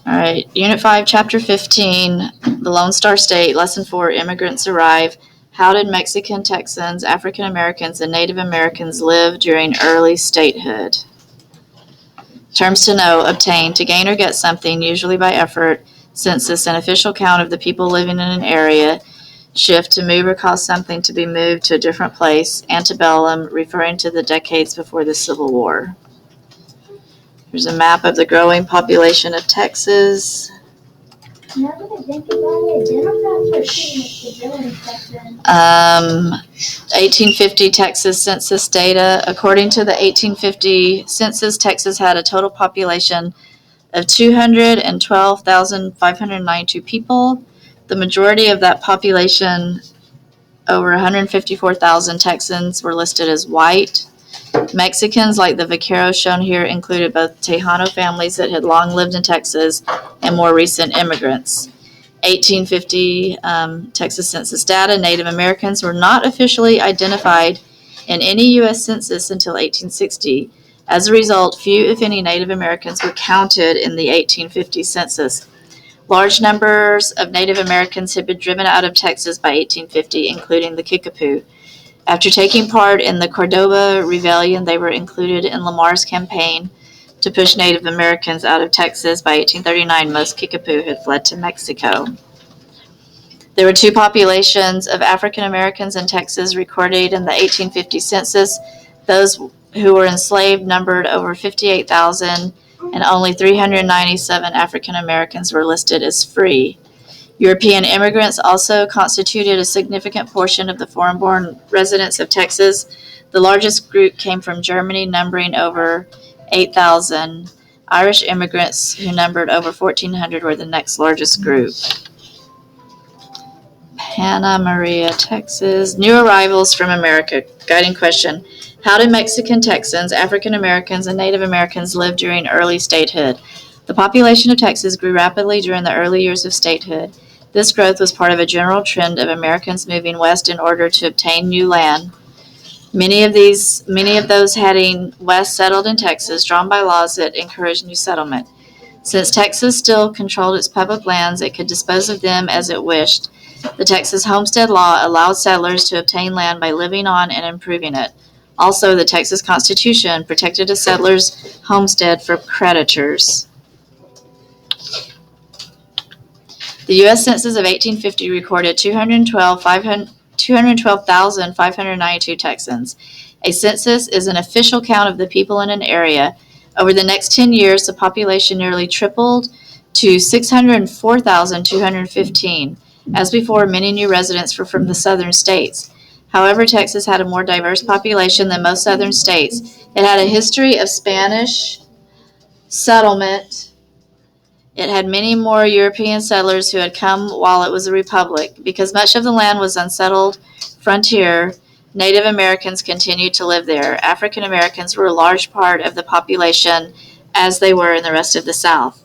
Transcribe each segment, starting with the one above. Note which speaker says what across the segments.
Speaker 1: All right, Unit 5, Chapter 15, The Lone Star State, Lesson 4, Immigrants Arrive. How did Mexican Texans, African Americans, and Native Americans live during early statehood? Terms to know: obtain, to gain or get something, usually by effort. Census, an official count of the people living in an area. Shift, to move or cause something to be moved to a different place. Antebellum, referring to the decades before the Civil War. Here's a map of the growing population of Texas.
Speaker 2: Now that I think about it, Democrats are pretty much the villain stuff then.
Speaker 1: 1850 Texas census data. According to the 1850 census, Texas had a total population of 212,592 people. The majority of that population, over 154,000 Texans, were listed as white. Mexicans, like the vaqueros shown here, included both Tejano families that had long lived in Texas and more recent immigrants. 1850 Texas census data: Native Americans were not officially identified in any U.S. census until 1860. As a result, few, if any, Native Americans were counted in the 1850 census. Large numbers of Native Americans had been driven out of Texas by 1850, including the Kickapoo. After taking part in the Cordoba Rebellion, they were included in Lamar's campaign to push Native Americans out of Texas. By 1839, most Kickapoo had fled to Mexico. There were two populations of African Americans in Texas recorded in the 1850 census. Those who were enslaved numbered over 58,000, and only 397 African Americans were listed as free. European immigrants also constituted a significant portion of the foreign-born residents of Texas. The largest group came from Germany, numbering over 8,000. Irish immigrants, who numbered over 1,400, were the next largest group. Hannah Maria, Texas. New arrivals from America. Guiding question: how did Mexican Texans, African Americans, and Native Americans live during early statehood? The population of Texas grew rapidly during the early years of statehood. This growth was part of a general trend of Americans moving west in order to obtain new land. Many of those heading west settled in Texas, drawn by laws that encouraged new settlement. Since Texas still controlled its public lands, it could dispose of them as it wished. The Texas Homestead Law allowed settlers to obtain land by living on and improving it. Also, the Texas Constitution protected a settler's homestead from creditors. The U.S. Census of 1850 recorded 212,592 Texans. A census is an official count of the people in an area. Over the next 10 years, the population nearly tripled to 604,215. As before, many new residents were from the southern states. However, Texas had a more diverse population than most southern states. It had a history of Spanish settlement. It had many more European settlers who had come while it was a republic. Because much of the land was unsettled frontier, Native Americans continued to live there. African Americans were a large part of the population, as they were in the rest of the South.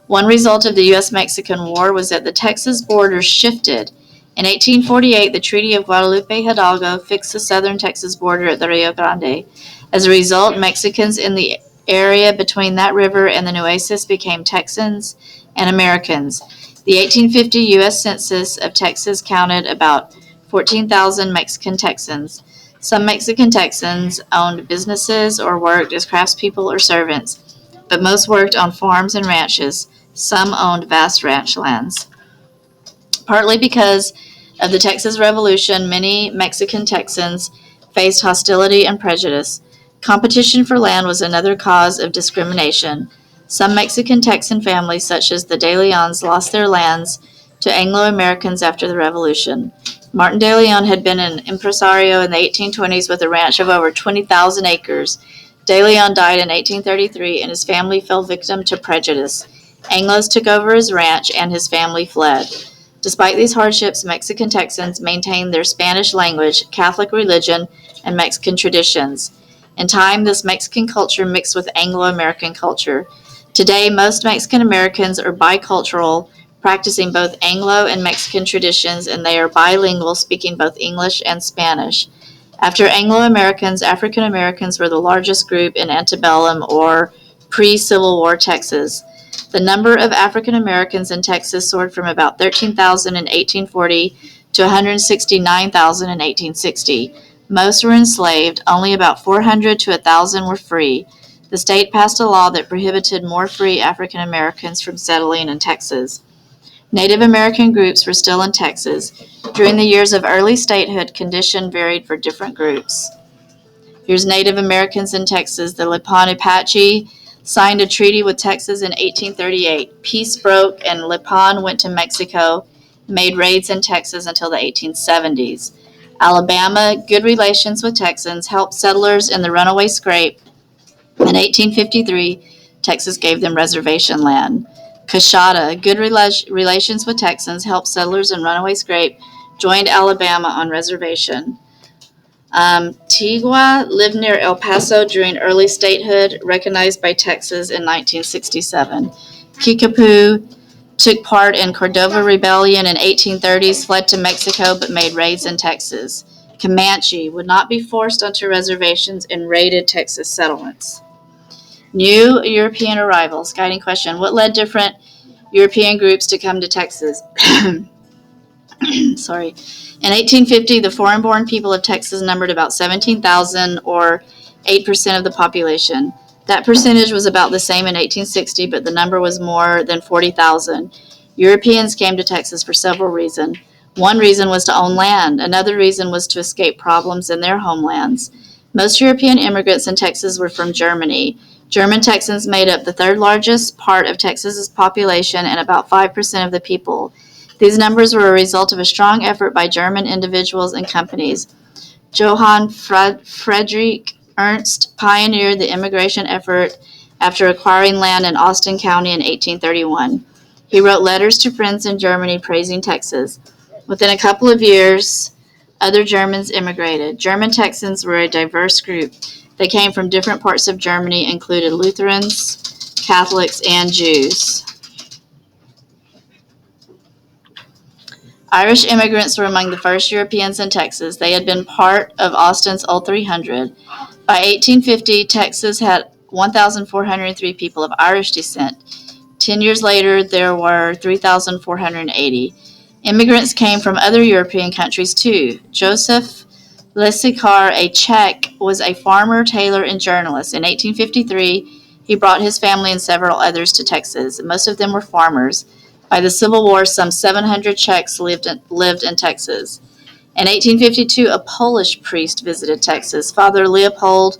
Speaker 1: One result of the U.S.-Mexican War was that the Texas border shifted. In 1848, the Treaty of Guadalupe Hidalgo fixed the southern Texas border at the Rio Grande. As a result, Mexicans in the area between that river and the Nueces became Texans and Americans. The 1850 U.S. Census of Texas counted about 14,000 Mexican Texans. Some Mexican Texans owned businesses or worked as craftspeople or servants, but most worked on farms and ranches. Some owned vast ranch lands. Partly because of the Texas Revolution, many Mexican Texans faced hostility and prejudice. Competition for land was another cause of discrimination. Some Mexican Texan families, such as the De Leons, lost their lands to Anglo-Americans after the Revolution. Martin De Leon had been an impresario in the 1820s with a ranch of over 20,000 acres. De Leon died in 1833, and his family fell victim to prejudice. Anglos took over his ranch, and his family fled. Despite these hardships, Mexican Texans maintained their Spanish language, Catholic religion, and Mexican traditions. In time, this Mexican culture mixed with Anglo-American culture. Today, most Mexican Americans are bicultural, practicing both Anglo and Mexican traditions, and they are bilingual, speaking both English and Spanish. After Anglo-Americans, African Americans were the largest group in antebellum or pre-Civil War Texas. The number of African Americans in Texas soared from about 13,000 in 1840 to 169,000 in 1860. Most were enslaved, only about 400 to 1,000 were free. The state passed a law that prohibited more free African Americans from settling in Texas. Native American groups were still in Texas. During the years of early statehood, conditions varied for different groups. Here's Native Americans in Texas. The Lipan Apache signed a treaty with Texas in 1838. Peace broke, and Lipan went to Mexico, made raids in Texas until the 1870s. Alabama, good relations with Texans, helped settlers in the runaway scrape. In 1853, Texas gave them reservation land. Coshada, good relations with Texans, helped settlers in runaway scrape, joined Alabama on reservation. Tigua lived near El Paso during early statehood, recognized by Texas in 1967. Kickapoo took part in Cordova Rebellion in 1830s, fled to Mexico, but made raids in Texas. Comanche would not be forced onto reservations and raided Texas settlements. New European arrivals. Guiding question. What led different European groups to come to Texas? Sorry. In 1850, the foreign-born people of Texas numbered about 17,000, or 8% of the population. That percentage was about the same in 1860, but the number was more than 40,000. Europeans came to Texas for several reasons. One reason was to own land. Another reason was to escape problems in their homelands. Most European immigrants in Texas were from Germany. German Texans made up the third largest part of Texas's population and about 5% of the people. These numbers were a result of a strong effort by German individuals and companies. Johann Friedrich Ernst pioneered the immigration effort after acquiring land in Austin County in 1831. He wrote letters to friends in Germany praising Texas. Within a couple of years, other Germans immigrated. German Texans were a diverse group. They came from different parts of Germany, included Lutherans, Catholics, and Jews. Irish immigrants were among the first Europeans in Texas. They had been part of Austin's Old 300. By 1850, Texas had 1,403 people of Irish descent. 10 years later, there were 3,480. Immigrants came from other European countries too. Joseph Lesikar, a Czech, was a farmer, tailor, and journalist. In 1853, he brought his family and several others to Texas. Most of them were farmers. By the Civil War, some 700 Czechs lived in Texas. In 1852, a Polish priest visited Texas. Father Leopold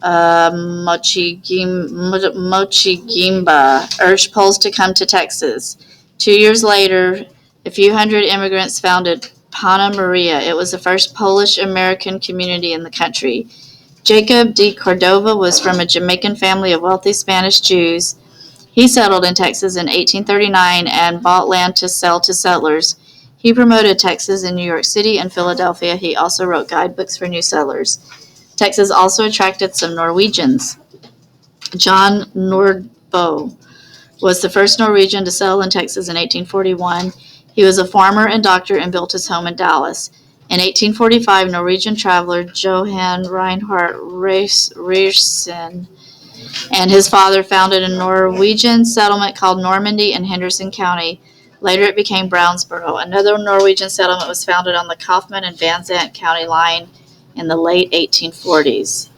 Speaker 1: Mochigimba urged Poles to come to Texas. 2 years later, a few hundred immigrants founded Pana Maria. It was the first Polish-American community in the country. Jacob de Cordova was from a Jamaican family of wealthy Spanish Jews. He settled in Texas in 1839 and bought land to sell to settlers. He promoted Texas in New York City and Philadelphia. He also wrote guidebooks for new settlers. Texas also attracted some Norwegians. John Nordbo was the first Norwegian to settle in Texas in 1841. He was a farmer and doctor and built his home in Dallas. In 1845, Norwegian traveler Johan Reinhard Reiersen and his father founded a Norwegian settlement called Normandy in Henderson County. Later it became Brownsboro. Another Norwegian settlement was founded on the Kaufman and Van Zandt County line in the late 1840s.